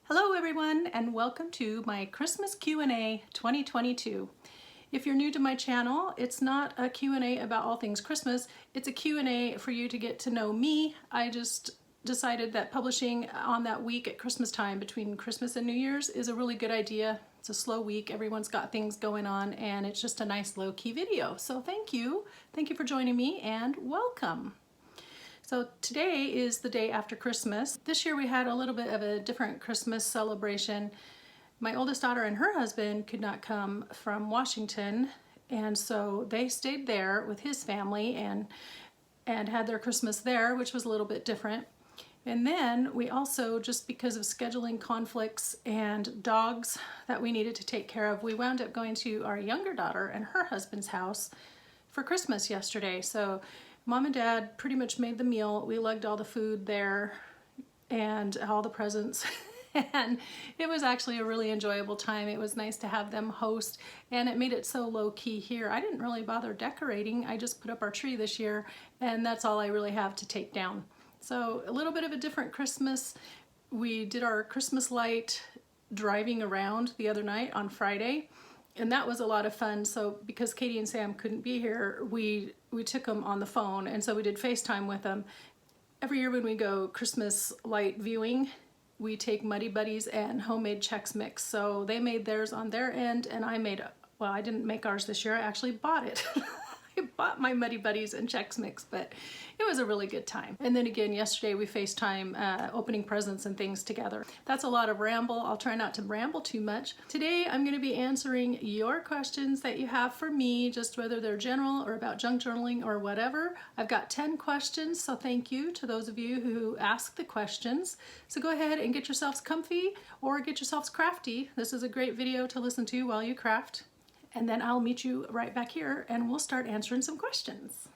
Hello everyone and welcome to my Christmas Q&A 2022. If you're new to my channel, it's not a Q&A about all things Christmas, it's a Q&A for you to get to know me. I just decided that publishing on that week at Christmas time between Christmas and New Year's is a really good idea. It's a slow week, everyone's got things going on, and it's just a nice low-key video. So thank you for joining me and welcome. So today is the day after Christmas. This year we had a little bit of a different Christmas celebration. My oldest daughter and her husband could not come from Washington, and so they stayed there with his family and had their Christmas there, which was a little bit different. And then we also, just because of scheduling conflicts and dogs that we needed to take care of, we wound up going to our younger daughter and her husband's house for Christmas yesterday. So Mom and Dad pretty much made the meal. We lugged all the food there and all the presents. And it was actually a really enjoyable time. It was nice to have them host, and it made it so low-key here. I didn't really bother decorating. I just put up our tree this year, and that's all I really have to take down. So a little bit of a different Christmas. We did our Christmas light driving around the other night on Friday, and that was a lot of fun. So because Katie and Sam couldn't be here, we took them on the phone, and so we did FaceTime with them. Every year when we go Christmas light viewing, we take Muddy Buddies and homemade Chex Mix. So they made theirs on their end, and I made, well, I didn't make ours this year, I actually bought it. I bought my Muddy Buddies and Chex Mix, but it was a really good time. And then again, yesterday we FaceTime opening presents and things together. That's a lot of ramble. I'll try not to ramble too much. Today I'm going to be answering your questions that you have for me, just whether they're general or about junk journaling or whatever. I've got 10 questions, so thank you to those of you who ask the questions. So go ahead and get yourselves comfy or get yourselves crafty. This is a great video to listen to while you craft. And then I'll meet you right back here and we'll start answering some questions.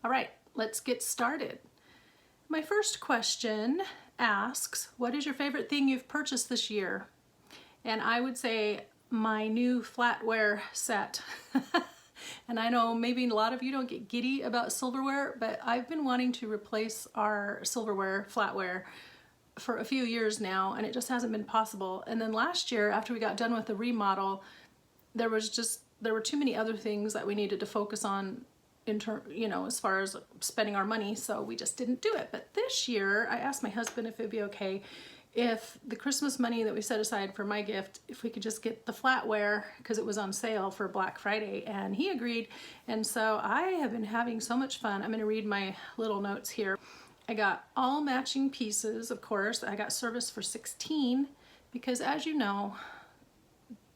All right, let's get started. My first question asks, what is your favorite thing you've purchased this year? And I would say my new flatware set. And I know maybe a lot of you don't get giddy about silverware, but I've been wanting to replace our silverware, flatware, for a few years now, and it just hasn't been possible. And then last year, after we got done with the remodel, there were too many other things that we needed to focus on as far as spending our money, so we just didn't do it. But this year, I asked my husband if it'd be okay if the Christmas money that we set aside for my gift, if we could just get the flatware, because it was on sale for Black Friday, and he agreed. And so I have been having so much fun. I'm going to read my little notes here. I got all matching pieces, of course. I got service for 16 because, as you know,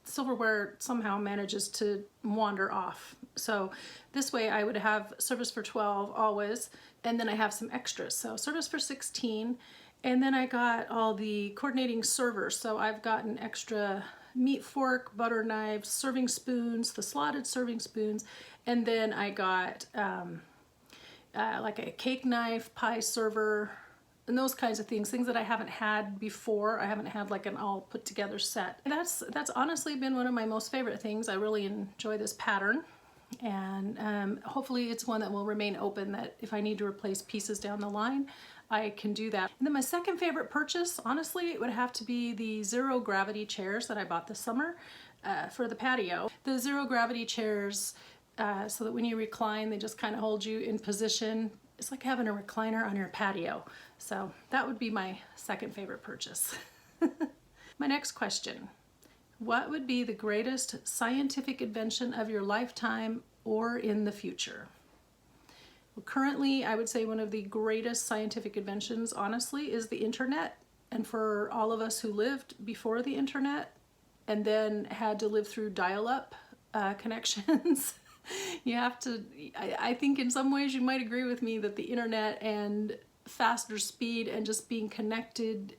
silverware somehow manages to wander off. So this way I would have service for 12 always, and then I have some extras. So service for 16. And then I got all the coordinating servers. So I've got an extra meat fork, butter knives, serving spoons, the slotted serving spoons. And then I got like a cake knife, pie server, and those kinds of things that I haven't had before. I haven't had like an all put together set. And that's honestly been one of my most favorite things. I really enjoy this pattern. And hopefully it's one that will remain open, that if I need to replace pieces down the line, I can do that. And then my second favorite purchase, honestly, it would have to be the zero gravity chairs that I bought this summer for the patio. The zero gravity chairs, so that when you recline, they just kind of hold you in position. It's like having a recliner on your patio. So that would be my second favorite purchase. My next question. What would be the greatest scientific invention of your lifetime or in the future? Well, currently, I would say one of the greatest scientific inventions, honestly, is the internet. And for all of us who lived before the internet and then had to live through dial-up connections, you have to, I think in some ways you might agree with me that the internet and faster speed and just being connected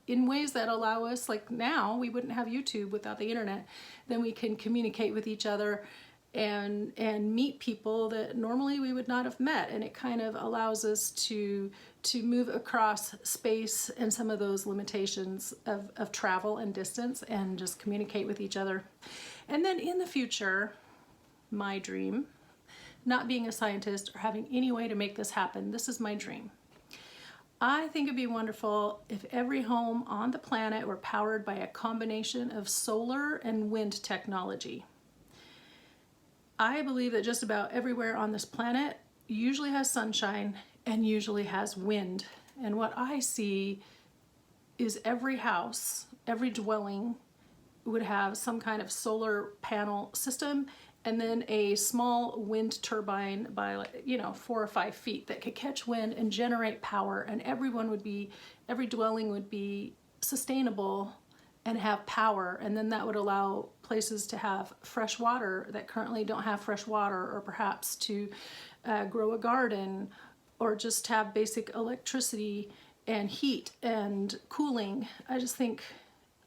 in ways that allow us, like now, we wouldn't have YouTube without the internet. Then we can communicate with each other and meet people that normally we would not have met, and it kind of allows us to move across space and some of those limitations of travel and distance and just communicate with each other. And then in the future, my dream not being a scientist or having any way to make this happen, this is my dream. I think it'd be wonderful if every home on the planet were powered by a combination of solar and wind technology. I believe that just about everywhere on this planet usually has sunshine and usually has wind. And what I see is every house, every dwelling would have some kind of solar panel system and then a small wind turbine by 4 or 5 feet that could catch wind and generate power, and every dwelling would be sustainable and have power, and then that would allow places to have fresh water that currently don't have fresh water, or perhaps to grow a garden, or just have basic electricity and heat and cooling.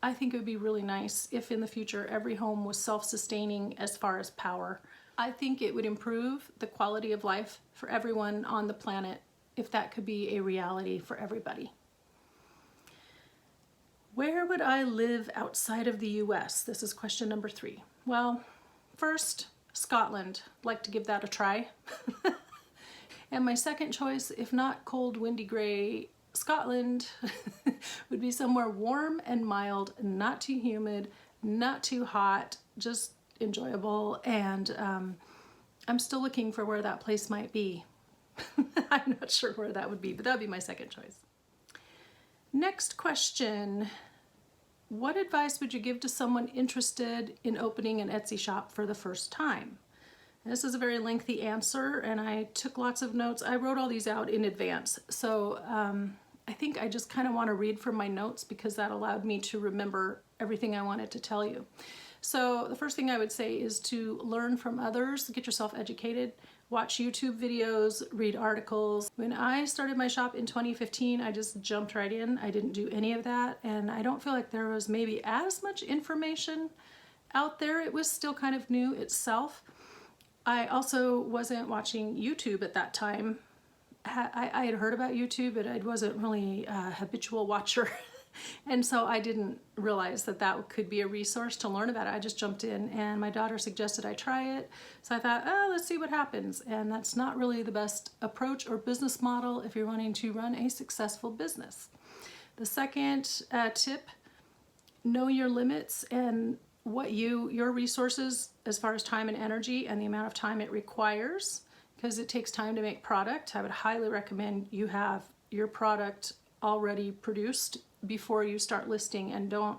I think it would be really nice if in the future every home was self-sustaining as far as power. I think it would improve the quality of life for everyone on the planet if that could be a reality for everybody. Where would I live outside of the US? This is question number 3. Well, first, Scotland. I'd like to give that a try. And my second choice, if not cold, windy, gray, Scotland, would be somewhere warm and mild, not too humid, not too hot, just enjoyable. And I'm still looking for where that place might be. I'm not sure where that would be, but that would be my second choice. Next question. What advice would you give to someone interested in opening an Etsy shop for the first time? This is a very lengthy answer, and I took lots of notes. I wrote all these out in advance, so I think I just kind of want to read from my notes because that allowed me to remember everything I wanted to tell you. So the first thing I would say is to learn from others, get yourself educated, watch YouTube videos, read articles. When I started my shop in 2015, I just jumped right in. I didn't do any of that, and I don't feel like there was maybe as much information out there. It was still kind of new itself. I also wasn't watching YouTube at that time. I had heard about YouTube, but I wasn't really a habitual watcher. And so I didn't realize that that could be a resource to learn about it. I just jumped in, and my daughter suggested I try it. So I thought, oh, let's see what happens. And that's not really the best approach or business model if you're wanting to run a successful business. The second tip, know your limits and what your resources as far as time and energy and the amount of time it requires, because it takes time to make product. I would highly recommend you have your product already produced before you start listing, and don't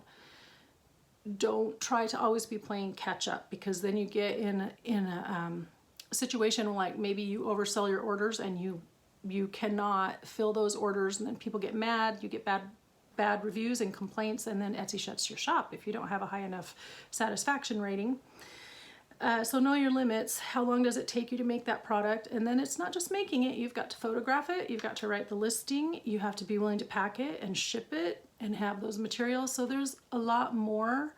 try to always be playing catch up, because then you get in a situation like maybe you oversell your orders and you cannot fill those orders, and then people get mad, you get bad reviews and complaints, and then Etsy shuts your shop if you don't have a high enough satisfaction rating. So know your limits. How long does it take you to make that product? And then it's not just making it, you've got to photograph it, you've got to write the listing, you have to be willing to pack it and ship it and have those materials. So there's a lot more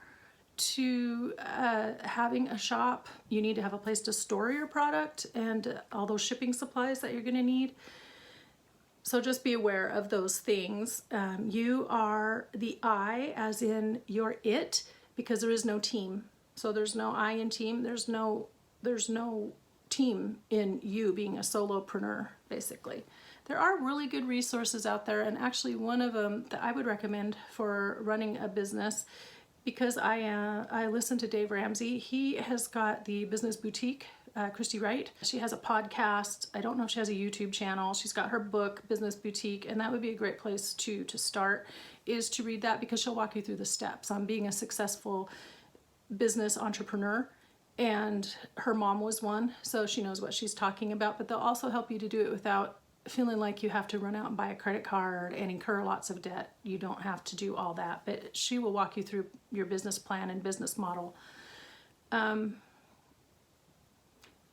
to having a shop. You need to have a place to store your product and all those shipping supplies that you're going to need. So just be aware of those things. You are the I, as in you're it, because there is no team. So there's no I in team. There's no team in you being a solopreneur, basically. There are really good resources out there, and actually one of them that I would recommend for running a business, because I listen to Dave Ramsey. He has got the Business Boutique. Christy Wright. She has a podcast. I don't know if she has a YouTube channel. She's got her book, Business Boutique, and that would be a great place to start, is to read that, because she'll walk you through the steps on being a successful business entrepreneur. And her mom was one, so she knows what she's talking about, but they'll also help you to do it without feeling like you have to run out and buy a credit card and incur lots of debt. You don't have to do all that, but she will walk you through your business plan and business model.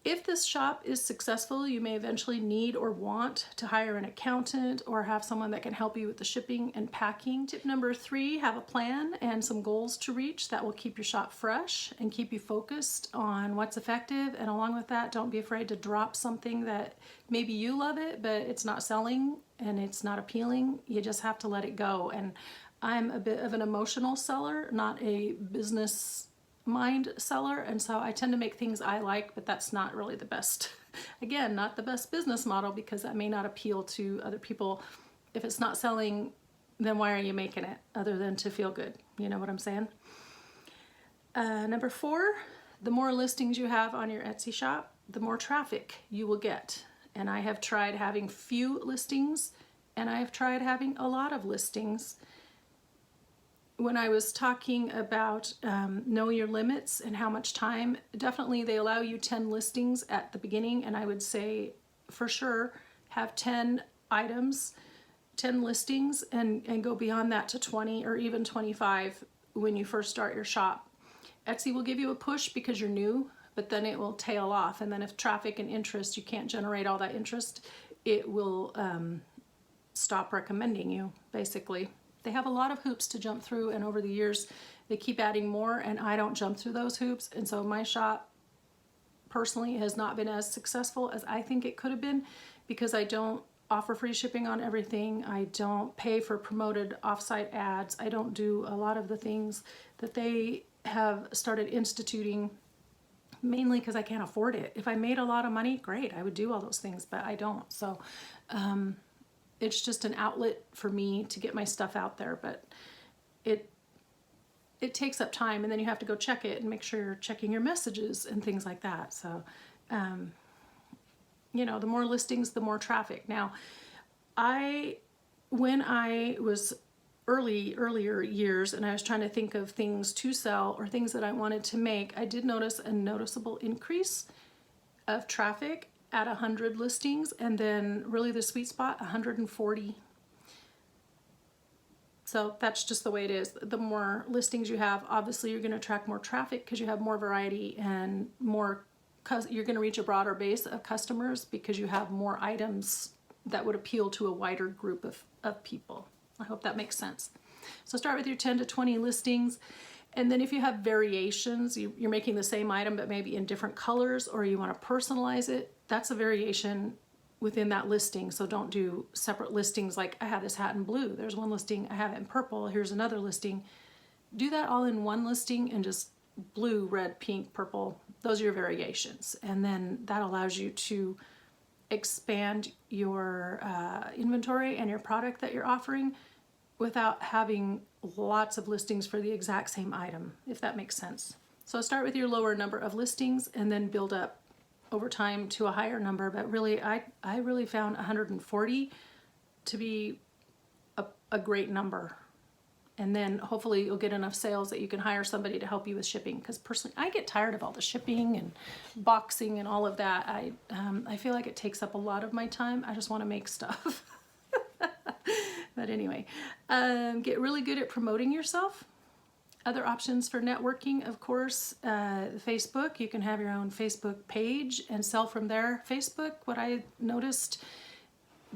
If this shop is successful, you may eventually need or want to hire an accountant or have someone that can help you with the shipping and packing. Tip number 3, have a plan and some goals to reach that will keep your shop fresh and keep you focused on what's effective. And along with that, don't be afraid to drop something that maybe you love it, but it's not selling and it's not appealing. You just have to let it go. And I'm a bit of an emotional seller, not a business mind seller, and so I tend to make things I like, but that's not really the best Again, not the best business model because that may not appeal to other people. If it's not selling, then why are you making it other than to feel good? You know what I'm saying? Number 4, the more listings you have on your Etsy shop, the more traffic you will get. And I have tried having few listings, and I have tried having a lot of listings. When I was talking about know your limits and how much time, definitely they allow you 10 listings at the beginning, and I would say for sure have 10 items, 10 listings, and go beyond that to 20 or even 25 when you first start your shop. Etsy will give you a push because you're new, but then it will tail off, and then if traffic and interest, you can't generate all that interest, it will stop recommending you, basically. They have a lot of hoops to jump through, and over the years they keep adding more, and I don't jump through those hoops, and so my shop personally has not been as successful as I think it could have been because I don't offer free shipping on everything. I don't pay for promoted offsite ads. I don't do a lot of the things that they have started instituting, mainly because I can't afford it. If I made a lot of money, great, I would do all those things, but I don't. So it's just an outlet for me to get my stuff out there, but it takes up time, and then you have to go check it and make sure you're checking your messages and things like that. So you know, the more listings, the more traffic. Now, when I was earlier years and I was trying to think of things to sell or things that I wanted to make, I did notice a noticeable increase of traffic at 100 listings, and then really the sweet spot, 140. So that's just the way it is. The more listings you have, obviously you're going to attract more traffic because you have more variety and more, you're going to reach a broader base of customers because you have more items that would appeal to a wider group of people. I hope that makes sense. So start with your 10 to 20 listings, and then if you have variations, you're making the same item but maybe in different colors, or you want to personalize it, that's a variation within that listing. So don't do separate listings like I have this hat in blue, there's one listing, I have it in purple, here's another listing. Do that all in one listing and just blue, red, pink, purple, those are your variations. And then that allows you to expand your inventory and your product that you're offering without having lots of listings for the exact same item, if that makes sense. So start with your lower number of listings and then build up over time to a higher number. But really, I really found 140 to be a great number. And then hopefully you'll get enough sales that you can hire somebody to help you with shipping. Because personally, I get tired of all the shipping and boxing and all of that. I feel like it takes up a lot of my time. I just want to make stuff. But anyway, get really good at promoting yourself. Other options for networking, of course, Facebook. You can have your own Facebook page and sell from there. Facebook, what I noticed,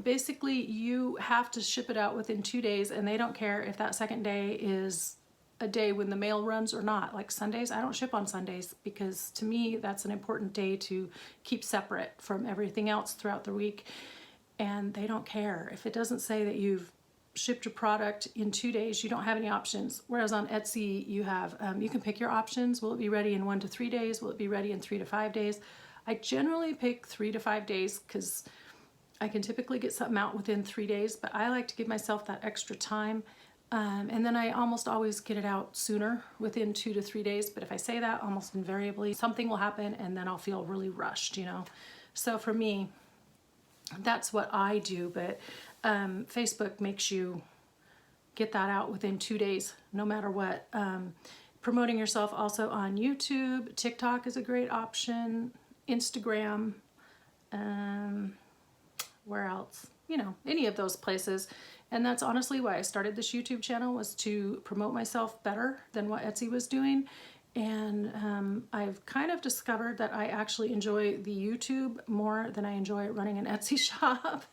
basically you have to ship it out within 2 days, and they don't care if that second day is a day when the mail runs or not. Like Sundays, I don't ship on Sundays because to me that's an important day to keep separate from everything else throughout the week, and they don't care. If it doesn't say that you've shipped your product in 2 days, you don't have any options. Whereas on Etsy you have, you can pick your options. Will it be ready in 1 to 3 days? Will it be ready in 3 to 5 days? I generally pick 3 to 5 days because I can typically get something out within 3 days, but I like to give myself that extra time. And then I almost always get it out sooner, within 2 to 3 days. But if I say that, almost invariably something will happen and then I'll feel really rushed, you know? So for me, that's what I do. But Facebook makes you get that out within 2 days, no matter what. Promoting yourself also on YouTube. TikTok is a great option. Instagram. Where else? You know, any of those places. And that's honestly why I started this YouTube channel, was to promote myself better than what Etsy was doing. And I've kind of discovered that I actually enjoy the YouTube more than I enjoy running an Etsy shop.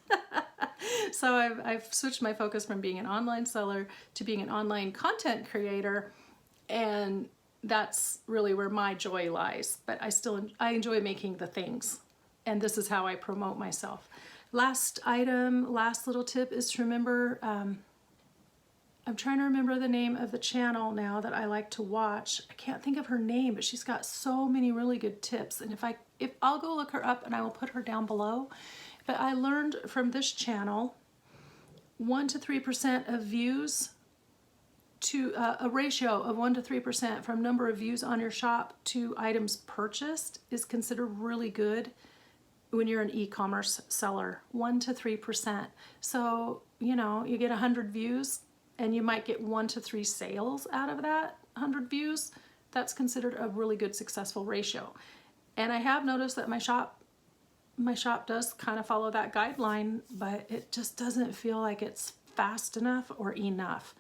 So I've switched my focus from being an online seller to being an online content creator, and that's really where my joy lies. But I enjoy making the things, and this is how I promote myself. Last little tip is to remember, I'm trying to remember the name of the channel now that I like to watch. I can't think of her name, but she's got so many really good tips. And If I'll go look her up and I will put her down below. But I learned from this channel 1 to 3% of views to a ratio of 1 to 3% from number of views on your shop to items purchased is considered really good when you're an e-commerce seller. 1 to 3%. So, you know, you get 100 views and you might get 1 to 3 sales out of that 100 views. That's considered a really good successful ratio. And I have noticed that my shop does kind of follow that guideline, but it just doesn't feel like it's fast enough or enough.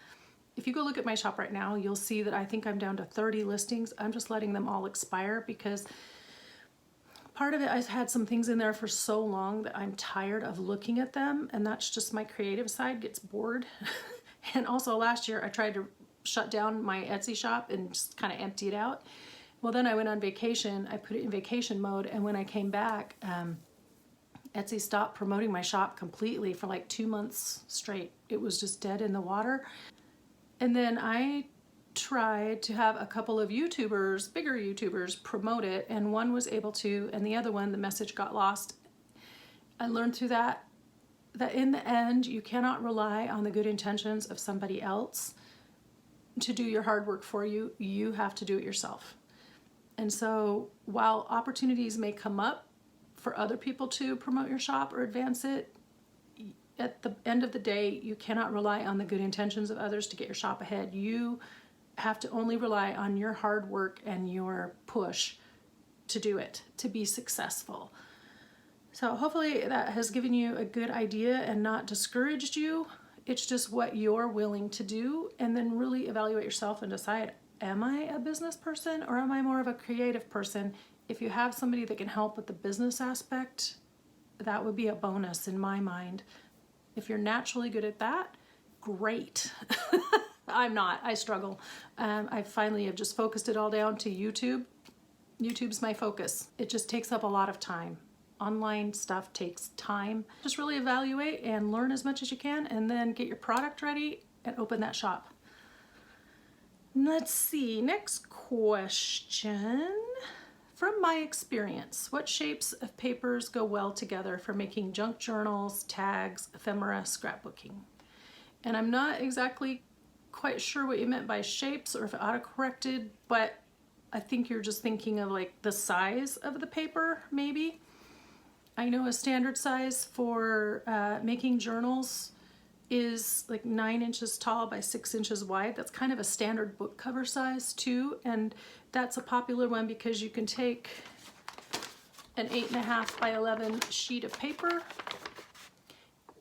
If you go look at my shop right now, you'll see that I think I'm down to 30 listings. I'm just letting them all expire because part of it, I've had some things in there for so long that I'm tired of looking at them, and that's just my creative side gets bored. And also last year I tried to shut down my Etsy shop and just kind of empty it out. Well, then I went on vacation. I put it in vacation mode, and when I came back, Etsy stopped promoting my shop completely for like 2 months straight. It was just dead in the water. And then I tried to have a couple of YouTubers, bigger YouTubers, promote it, and one was able to, and the other one, the message got lost. I learned through that in the end, you cannot rely on the good intentions of somebody else to do your hard work for you. You have to do it yourself. And so while opportunities may come up for other people to promote your shop or advance it, at the end of the day, you cannot rely on the good intentions of others to get your shop ahead. You have to only rely on your hard work and your push to do it, to be successful. So hopefully that has given you a good idea and not discouraged you. It's just what you're willing to do, and then really evaluate yourself and decide, am I a business person or am I more of a creative person? If you have somebody that can help with the business aspect, that would be a bonus in my mind. If you're naturally good at that, great. I'm not. I struggle. I finally have just focused it all down to YouTube. YouTube's my focus. It just takes up a lot of time. Online stuff takes time. Just really evaluate and learn as much as you can, and then get your product ready and open that shop. Let's see, next question. From my experience, what shapes of papers go well together for making junk journals, tags, ephemera, scrapbooking? And I'm not exactly quite sure what you meant by shapes or if it autocorrected, but I think you're just thinking of like the size of the paper, maybe. I know a standard size for making journals is like 9 inches tall by 6 inches wide. That's kind of a standard book cover size too, and that's a popular one because you can take an 8.5 by 11 sheet of paper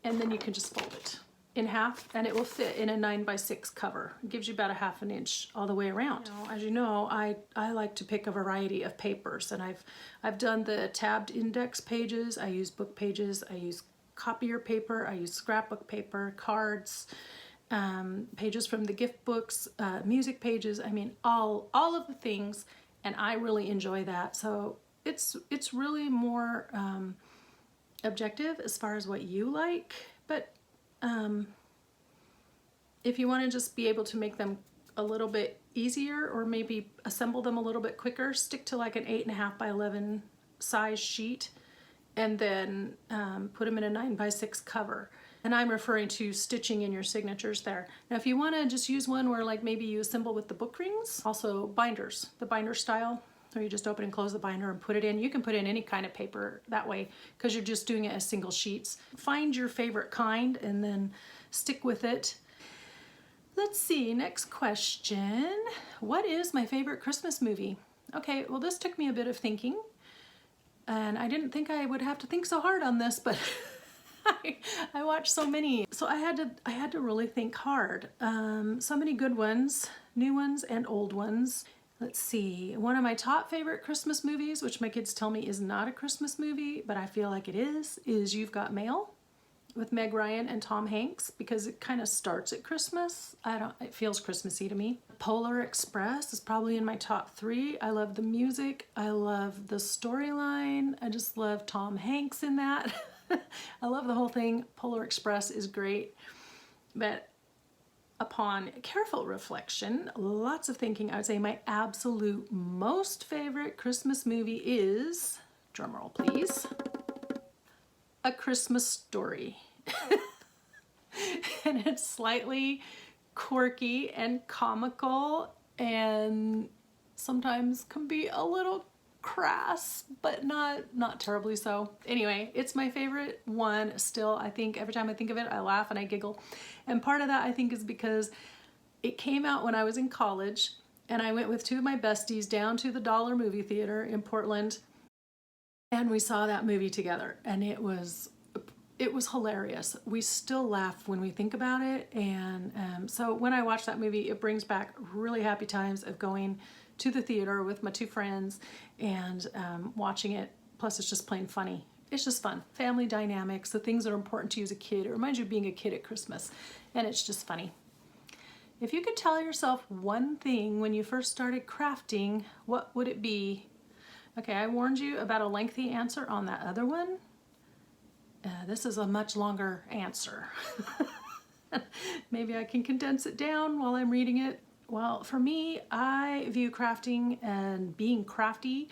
and then you can just fold it in half and it will fit in a 9 by 6 cover. It gives you about a 1/2 inch all the way around. You know, as you know, I like to pick a variety of papers, and I've done the tabbed index pages, I use book pages, I use copier paper, I use scrapbook paper, cards, pages from the gift books, music pages. I mean, all of the things, and I really enjoy that. So it's really more objective as far as what you like, but if you want to just be able to make them a little bit easier or maybe assemble them a little bit quicker, stick to like an 8.5 by 11 size sheet and then put them in a 9 by 6 cover. And I'm referring to stitching in your signatures there. Now if you want to just use one where like maybe you assemble with the book rings, also binders, the binder style, or you just open and close the binder and put it in. You can put in any kind of paper that way because you're just doing it as single sheets. Find your favorite kind and then stick with it. Let's see, next question. What is my favorite Christmas movie? Okay, well this took me a bit of thinking, and I didn't think I would have to think so hard on this, but I watched so many. So I had to really think hard. So many good ones, new ones and old ones. Let's see, one of my top favorite Christmas movies, which my kids tell me is not a Christmas movie, but I feel like it is You've Got Mail with Meg Ryan and Tom Hanks, because it kind of starts at Christmas. It feels Christmassy to me. Polar Express is probably in my top 3. I love the music. I love the storyline. I just love Tom Hanks in that. I love the whole thing. Polar Express is great. But upon careful reflection, lots of thinking, I would say my absolute most favorite Christmas movie is drum roll please, A Christmas Story. And it's slightly quirky and comical and sometimes can be a little crass, but not terribly so. Anyway, it's my favorite one still. I think every time I think of it, I laugh and I giggle. And part of that I think is because it came out when I was in college and I went with two of my besties down to the Dollar movie theater in Portland and we saw that movie together and it was hilarious. We still laugh when we think about it. And so when I watch that movie, it brings back really happy times of going to the theater with my two friends and watching it. Plus it's just plain funny. It's just fun. Family dynamics, the things that are important to you as a kid. It reminds you of being a kid at Christmas. And it's just funny. If you could tell yourself one thing when you first started crafting, what would it be? Okay, I warned you about a lengthy answer on that other one. This is a much longer answer. Maybe I can condense it down while I'm reading it. Well, for me, I view crafting and being crafty.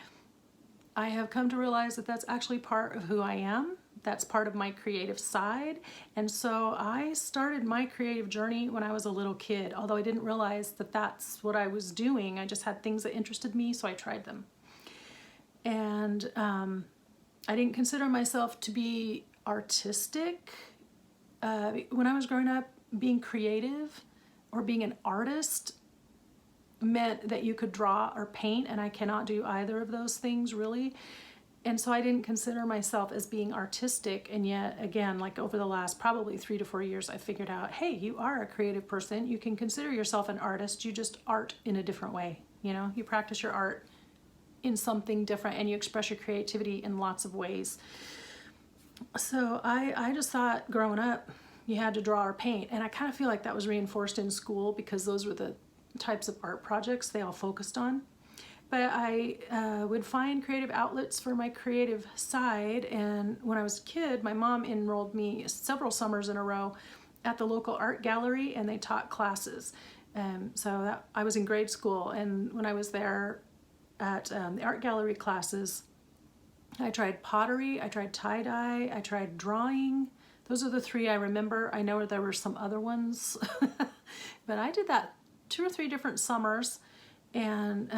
I have come to realize that that's actually part of who I am. That's part of my creative side. And so I started my creative journey when I was a little kid, although I didn't realize that that's what I was doing. I just had things that interested me, so I tried them. And I didn't consider myself to be artistic. When I was growing up, being creative or being an artist meant that you could draw or paint, and I cannot do either of those things really. And so I didn't consider myself as being artistic, and yet again, like over the last probably 3 to 4 years, I figured out, hey, you are a creative person. You can consider yourself an artist. You just art in a different way. You know, you practice your art in something different and you express your creativity in lots of ways. So I just thought growing up you had to draw or paint, and I kind of feel like that was reinforced in school because those were the types of art projects they all focused on. But I would find creative outlets for my creative side, and when I was a kid, my mom enrolled me several summers in a row at the local art gallery, and they taught classes. I was in grade school, and when I was there at the art gallery classes, I tried pottery, I tried tie-dye, I tried drawing. Those are the three I remember. I know there were some other ones, but I did that 2 or 3 different summers, and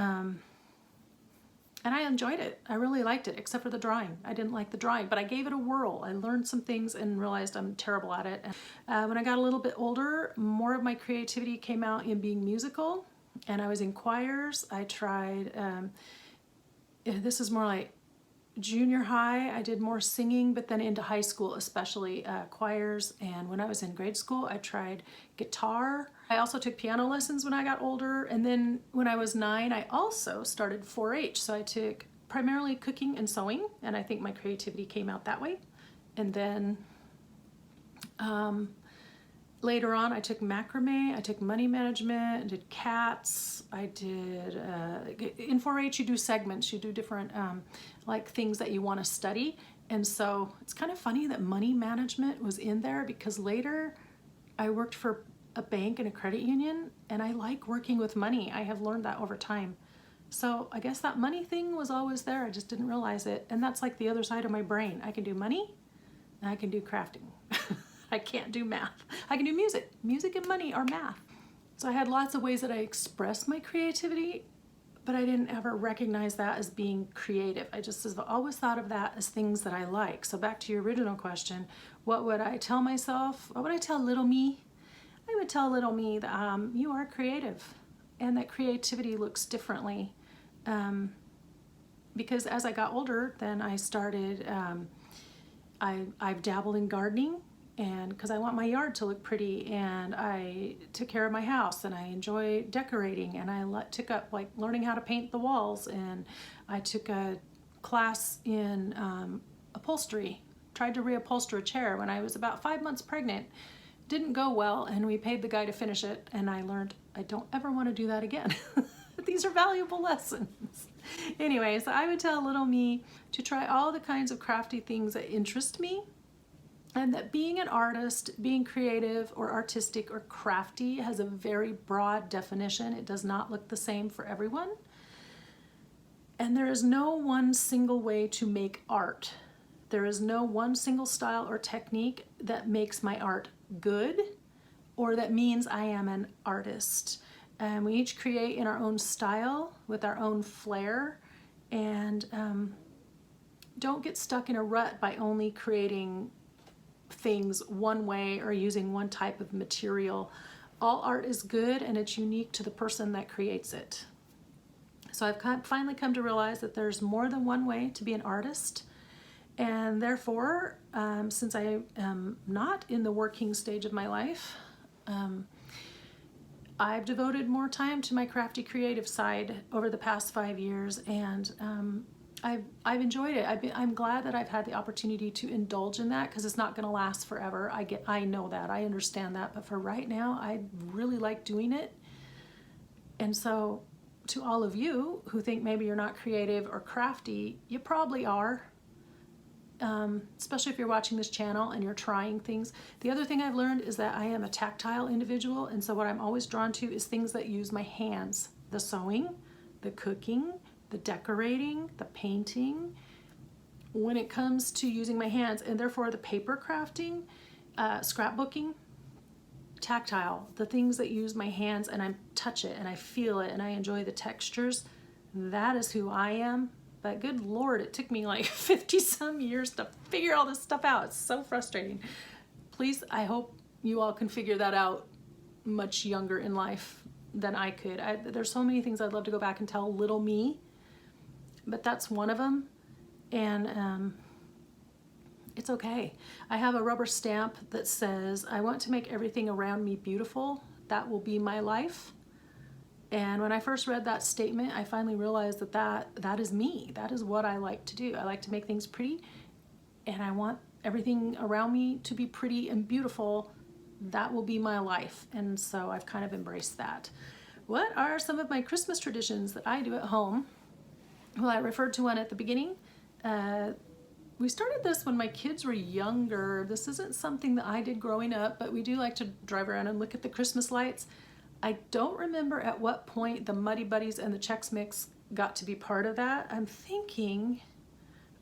I enjoyed it. I really liked it, except for the drawing. I didn't like the drawing, but I gave it a whirl. I learned some things and realized I'm terrible at it. When I got a little bit older, more of my creativity came out in being musical, and I was in choirs. I tried, this is more like junior high, I did more singing, but then into high school, especially choirs. And when I was in grade school, I tried guitar. I also took piano lessons when I got older. And then when I was 9, I also started 4-H. So I took primarily cooking and sewing, and I think my creativity came out that way. And then later on, I took macrame, I took money management, I did cats, I did, in 4-H you do segments, you do different like things that you want to study. And so it's kind of funny that money management was in there because later I worked for a bank and a credit union, and I like working with money. I have learned that over time. So I guess that money thing was always there, I just didn't realize it. And that's like the other side of my brain. I can do money and I can do crafting. I can't do math. I can do music. Music and money are math. So I had lots of ways that I expressed my creativity, but I didn't ever recognize that as being creative. I just have always thought of that as things that I like. So back to your original question, what would I tell myself? What would I tell little me? I would tell little me that you are creative and that creativity looks differently. Because as I got older, then I started, I've dabbled in gardening, and because I want my yard to look pretty, and I took care of my house, and I enjoy decorating, and I took up like learning how to paint the walls, and I took a class in upholstery, tried to reupholster a chair when I was about 5 months pregnant. Didn't go well, and we paid the guy to finish it, and I learned I don't ever want to do that again. These are valuable lessons. Anyway, so I would tell little me to try all the kinds of crafty things that interest me, and that being an artist, being creative or artistic or crafty has a very broad definition. It does not look the same for everyone. And there is no one single way to make art. There is no one single style or technique that makes my art good or that means I am an artist. And we each create in our own style with our own flair, and don't get stuck in a rut by only creating things one way or using one type of material. All art is good and it's unique to the person that creates it. So I've finally come to realize that there's more than one way to be an artist, and therefore, since I am not in the working stage of my life, I've devoted more time to my crafty creative side over the past 5 years, and I've enjoyed it. I'm glad that I've had the opportunity to indulge in that, because it's not going to last forever. I know that, I understand that, but for right now, I really like doing it. And so, to all of you who think maybe you're not creative or crafty, you probably are. Especially if you're watching this channel and you're trying things. The other thing I've learned is that I am a tactile individual, and so what I'm always drawn to is things that use my hands. The sewing, the cooking, the decorating, the painting. When it comes to using my hands, and therefore the paper crafting, scrapbooking, tactile, the things that use my hands and I touch it and I feel it and I enjoy the textures, that is who I am. But good Lord, it took me like 50 some years to figure all this stuff out. It's so frustrating. Please, I hope you all can figure that out much younger in life than I could. There's so many things I'd love to go back and tell little me, but that's one of them. And it's okay. I have a rubber stamp that says, I want to make everything around me beautiful. That will be my life. And when I first read that statement, I finally realized that is me. That is what I like to do. I like to make things pretty, and I want everything around me to be pretty and beautiful. That will be my life. And so I've kind of embraced that. What are some of my Christmas traditions that I do at home? Well, I referred to one at the beginning. We started this when my kids were younger. This isn't something that I did growing up, but we do like to drive around and look at the Christmas lights. I don't remember at what point the Muddy Buddies and the Chex Mix got to be part of that. I'm thinking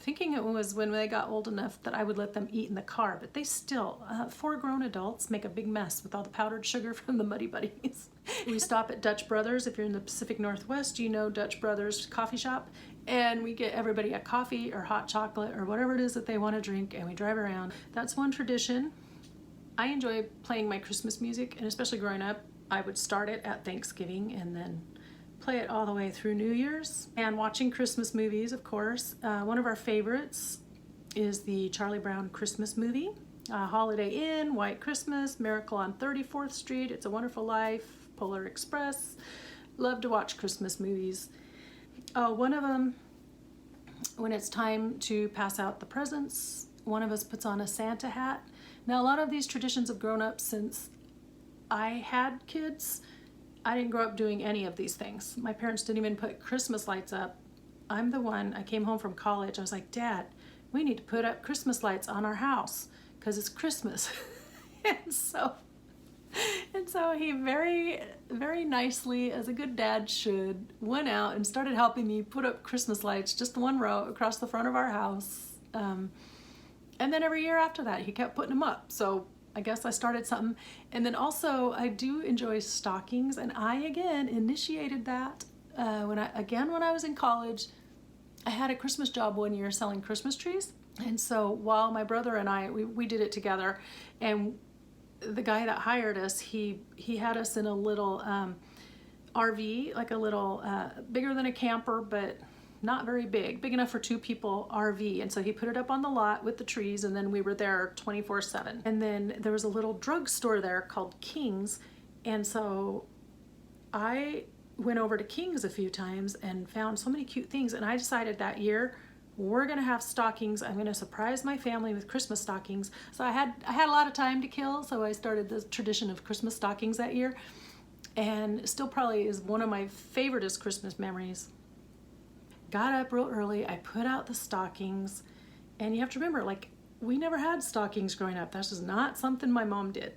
it was when they got old enough that I would let them eat in the car, but they still, 4 grown adults make a big mess with all the powdered sugar from the Muddy Buddies. We stop at Dutch Brothers. If you're in the Pacific Northwest, you know Dutch Brothers coffee shop, and we get everybody a coffee or hot chocolate or whatever it is that they want to drink, and we drive around. That's one tradition. I enjoy playing my Christmas music, and especially growing up, I would start it at Thanksgiving and then play it all the way through New Year's. And watching Christmas movies, of course. One of our favorites is the Charlie Brown Christmas movie. Holiday Inn, White Christmas, Miracle on 34th Street, It's a Wonderful Life, Polar Express. Love to watch Christmas movies. One of them, when it's time to pass out the presents, one of us puts on a Santa hat. Now, a lot of these traditions have grown up since I had kids. I didn't grow up doing any of these things. My parents didn't even put Christmas lights up. I'm the one, I came home from college, I was like, Dad, we need to put up Christmas lights on our house because it's Christmas. and so he very, very nicely, as a good dad should, went out and started helping me put up Christmas lights, just one row across the front of our house. And then every year after that, he kept putting them up. So I guess I started something. And then also I do enjoy stockings, and I again initiated that when I was in college. I had a Christmas job one year selling Christmas trees, and so while my brother and I we did it together, and the guy that hired us, he had us in a little RV, like a little bigger than a camper, but not very big enough for 2 people RV. And so he put it up on the lot with the trees, and then we were there 24/7. And then there was a little drugstore there called King's, and so I went over to King's a few times and found so many cute things, and I decided that year we're gonna have stockings. I'm gonna surprise my family with Christmas stockings. So I had a lot of time to kill, so I started the tradition of Christmas stockings that year, and still probably is one of my favoriteest Christmas memories. Got up real early, I put out the stockings, and you have to remember, like, we never had stockings growing up. That's just not something my mom did.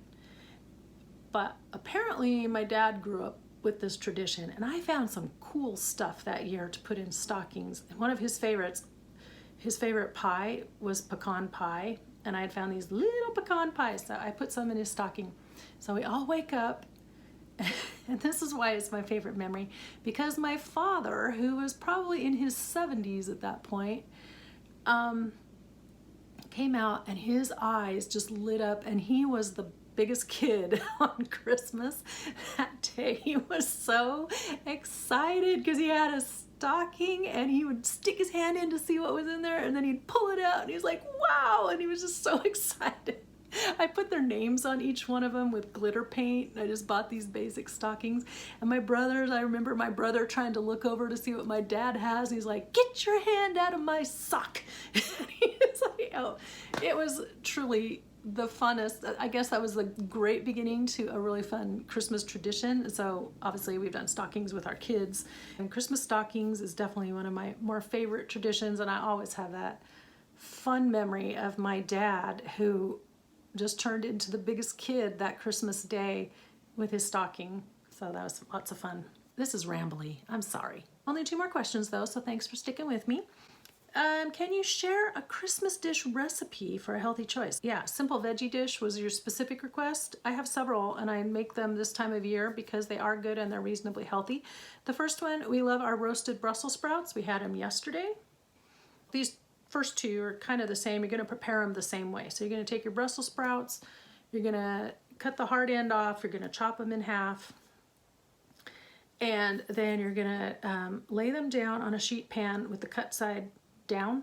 But apparently my dad grew up with this tradition, and I found some cool stuff that year to put in stockings. And one of his favorite pie was pecan pie, and I had found these little pecan pies, so I put some in his stocking. So we all wake up, and this is why it's my favorite memory, because my father, who was probably in his 70s at that point, came out and his eyes just lit up, and he was the biggest kid on Christmas that day. He was so excited because he had a stocking, and he would stick his hand in to see what was in there, and then he'd pull it out, and he was like, wow, and he was just so excited. I put their names on each one of them with glitter paint. I just bought these basic stockings. And my brothers, I remember my brother trying to look over to see what my dad has. He's like, get your hand out of my sock. He's like, oh, it was truly the funnest. I guess that was the great beginning to a really fun Christmas tradition. So obviously we've done stockings with our kids, and Christmas stockings is definitely one of my more favorite traditions. And I always have that fun memory of my dad, who just turned into the biggest kid that Christmas day with his stocking. So that was lots of fun. This is rambly, I'm sorry. Only 2 more questions though, so thanks for sticking with me. Can you share a Christmas dish recipe for a healthy choice? Yeah, simple veggie dish was your specific request. I have several, and I make them this time of year because they are good and they're reasonably healthy. The first one, we love our roasted Brussels sprouts. We had them yesterday. These first 2 are kind of the same. You're going to prepare them the same way. So you're going to take your Brussels sprouts, you're going to cut the hard end off, you're going to chop them in half, and then you're going to lay them down on a sheet pan with the cut side down,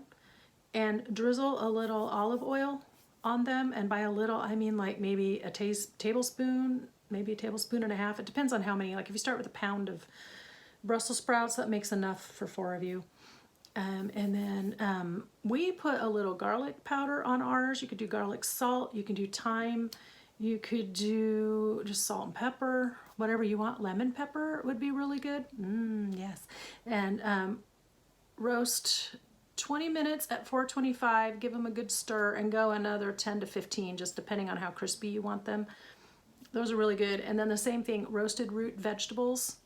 and drizzle a little olive oil on them. And by a little, I mean like maybe a tablespoon, maybe a tablespoon and a half. It depends on how many. Like if you start with a pound of Brussels sprouts, that makes enough for 4 of you. And then we put a little garlic powder on ours. You could do garlic salt, you can do thyme, you could do just salt and pepper, whatever you want. Lemon pepper would be really good. Yes. And roast 20 minutes at 425, give them a good stir, and go another 10 to 15, just depending on how crispy you want them. Those are really good. And then the same thing, roasted root vegetables,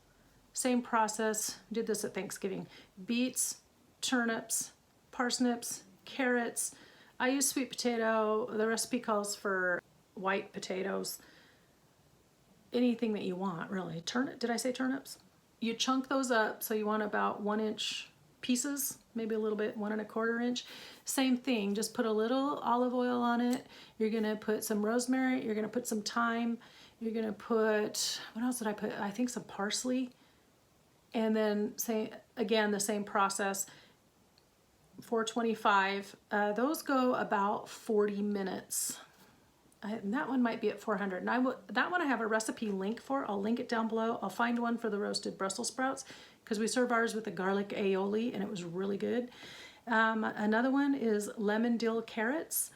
same process. Did this at Thanksgiving. Beets, turnips, parsnips, carrots. I use sweet potato. The recipe calls for white potatoes. Anything that you want, really. Did I say turnips? You chunk those up, so you want about 1-inch pieces, maybe a little bit, 1 1/4 inch. Same thing, just put a little olive oil on it. You're gonna put some rosemary, you're gonna put some thyme, you're gonna put, what else did I put? I think some parsley. And then again, the same process, 425. Those go about 40 minutes. And that one might be at 400. And that one I have a recipe link for. I'll link it down below. I'll find one for the roasted Brussels sprouts, because we serve ours with the garlic aioli, and it was really good. Another one is Lemon-Dill Carrots.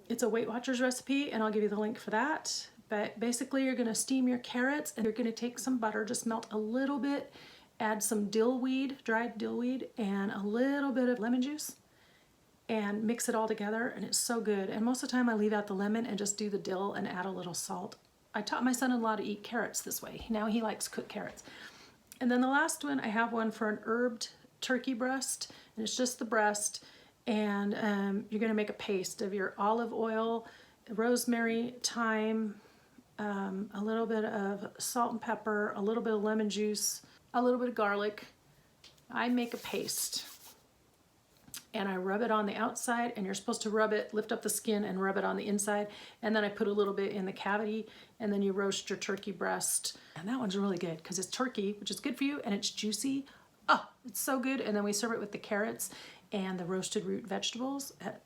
It's a Weight Watchers recipe, and I'll give you the link for that. But basically, you're gonna steam your carrots, and you're gonna take some butter, just melt a little bit, add some dill weed, dried dill weed, and a little bit of lemon juice, and mix it all together, and it's so good. And most of the time I leave out the lemon and just do the dill and add a little salt. I taught my son-in-law to eat carrots this way. Now he likes cooked carrots. And then the last one, I have one for an herbed turkey breast, and it's just the breast. And you're gonna make a paste of your olive oil, rosemary, thyme, a little bit of salt and pepper, a little bit of lemon juice, a little bit of garlic. I make a paste, and I rub it on the outside, and you're supposed to rub it, lift up the skin and rub it on the inside. And then I put a little bit in the cavity, and then you roast your turkey breast. And that one's really good because it's turkey, which is good for you, and it's juicy. Oh, it's so good. And then we serve it with the carrots and the roasted root vegetables at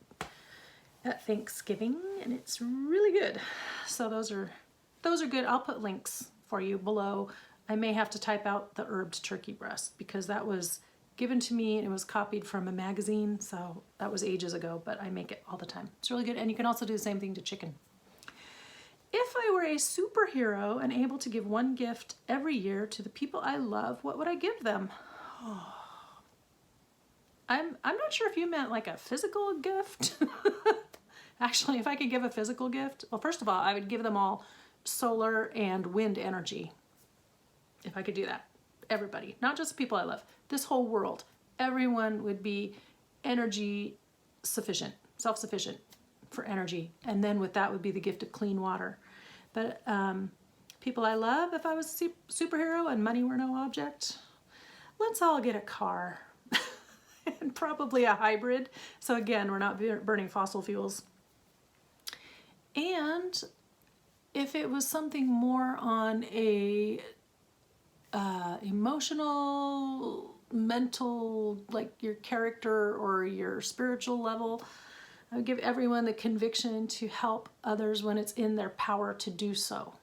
Thanksgiving, and it's really good. So those are good. I'll put links for you below. I may have to type out the herbed turkey breast because that was given to me and it was copied from a magazine, so that was ages ago, but I make it all the time. It's really good, and you can also do the same thing to chicken. If I were a superhero and able to give one gift every year to the people I love, what would I give them? Oh. I'm not sure if you meant like a physical gift. Actually, if I could give a physical gift, well, first of all, I would give them all solar and wind energy. if I could do that. Everybody, not just people I love, this whole world, everyone would be energy sufficient, self-sufficient for energy. And then with that would be the gift of clean water. But people I love, if I was a superhero and money were no object, let's all get a car. And probably a hybrid. So again, we're not burning fossil fuels. And if it was something more on a emotional, mental, like your character or your spiritual level, I would give everyone the conviction to help others when it's in their power to do so.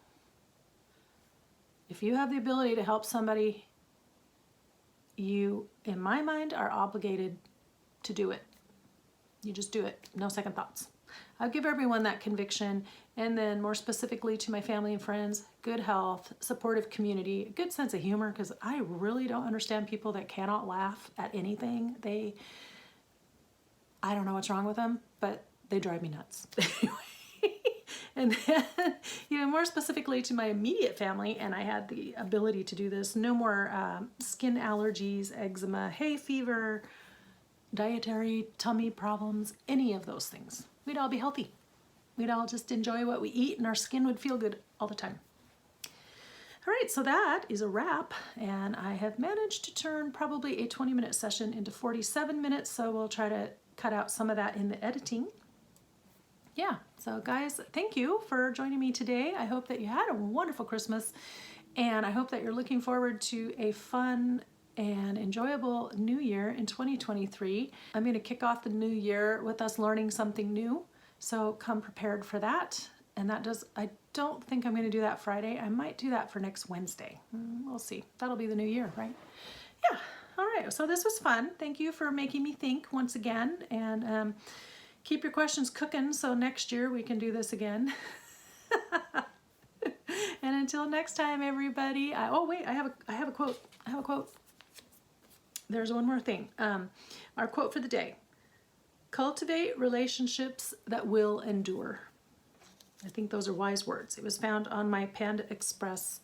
If you have the ability to help somebody, you, in my mind, are obligated to do it. You just do it, no second thoughts. I'll give everyone that conviction, and then more specifically to my family and friends, good health, supportive community, a good sense of humor, because I really don't understand people that cannot laugh at anything. I don't know what's wrong with them, but they drive me nuts. Anyway. And then, more specifically to my immediate family, and I had the ability to do this, no more skin allergies, eczema, hay fever, dietary tummy problems, any of those things. We'd all be healthy. We'd all just enjoy what we eat and our skin would feel good all the time. All right, so that is a wrap, and I have managed to turn probably a 20-minute session into 47 minutes, so we'll try to cut out some of that in the editing. Yeah, so guys, thank you for joining me today. I hope that you had a wonderful Christmas, and I hope that you're looking forward to a fun and enjoyable new year in 2023. I'm going to kick off the new year with us learning something new, so come prepared for that. And I don't think I'm going to do that Friday. I might do that for next Wednesday. We'll see. That'll be the new year, right? Yeah, all right, so this was fun. Thank you for making me think once again, and keep your questions cooking so next year we can do this again. And until next time, everybody. Oh wait, I have a quote. There's one more thing. Our quote for the day: cultivate relationships that will endure. I think those are wise words. It was found on my Panda Express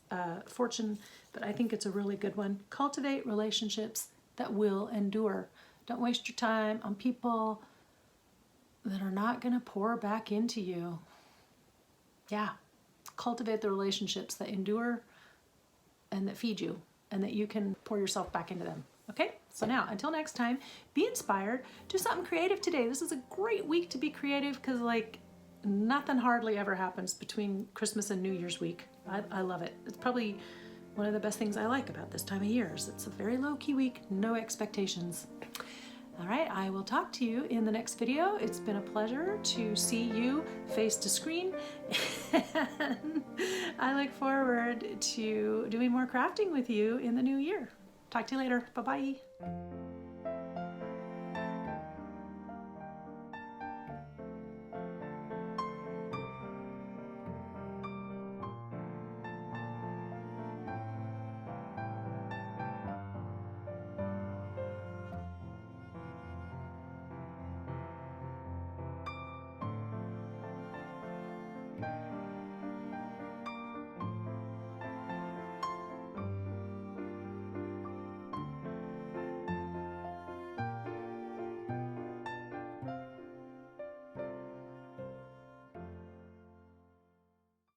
fortune, but I think it's a really good one. Cultivate relationships that will endure. Don't waste your time on people that are not going to pour back into you. Yeah, cultivate the relationships that endure and that feed you, and that you can pour yourself back into them. Okay, so now until next time, be inspired, do something creative today. This is a great week to be creative, because like nothing hardly ever happens between Christmas and New Year's week. I love it. It's probably one of the best things I like about this time of year. It's a very low-key week, no expectations. All right, I will talk to you in the next video. It's been a pleasure to see you face to screen. And I look forward to doing more crafting with you in the new year. Talk to you later. Bye-bye.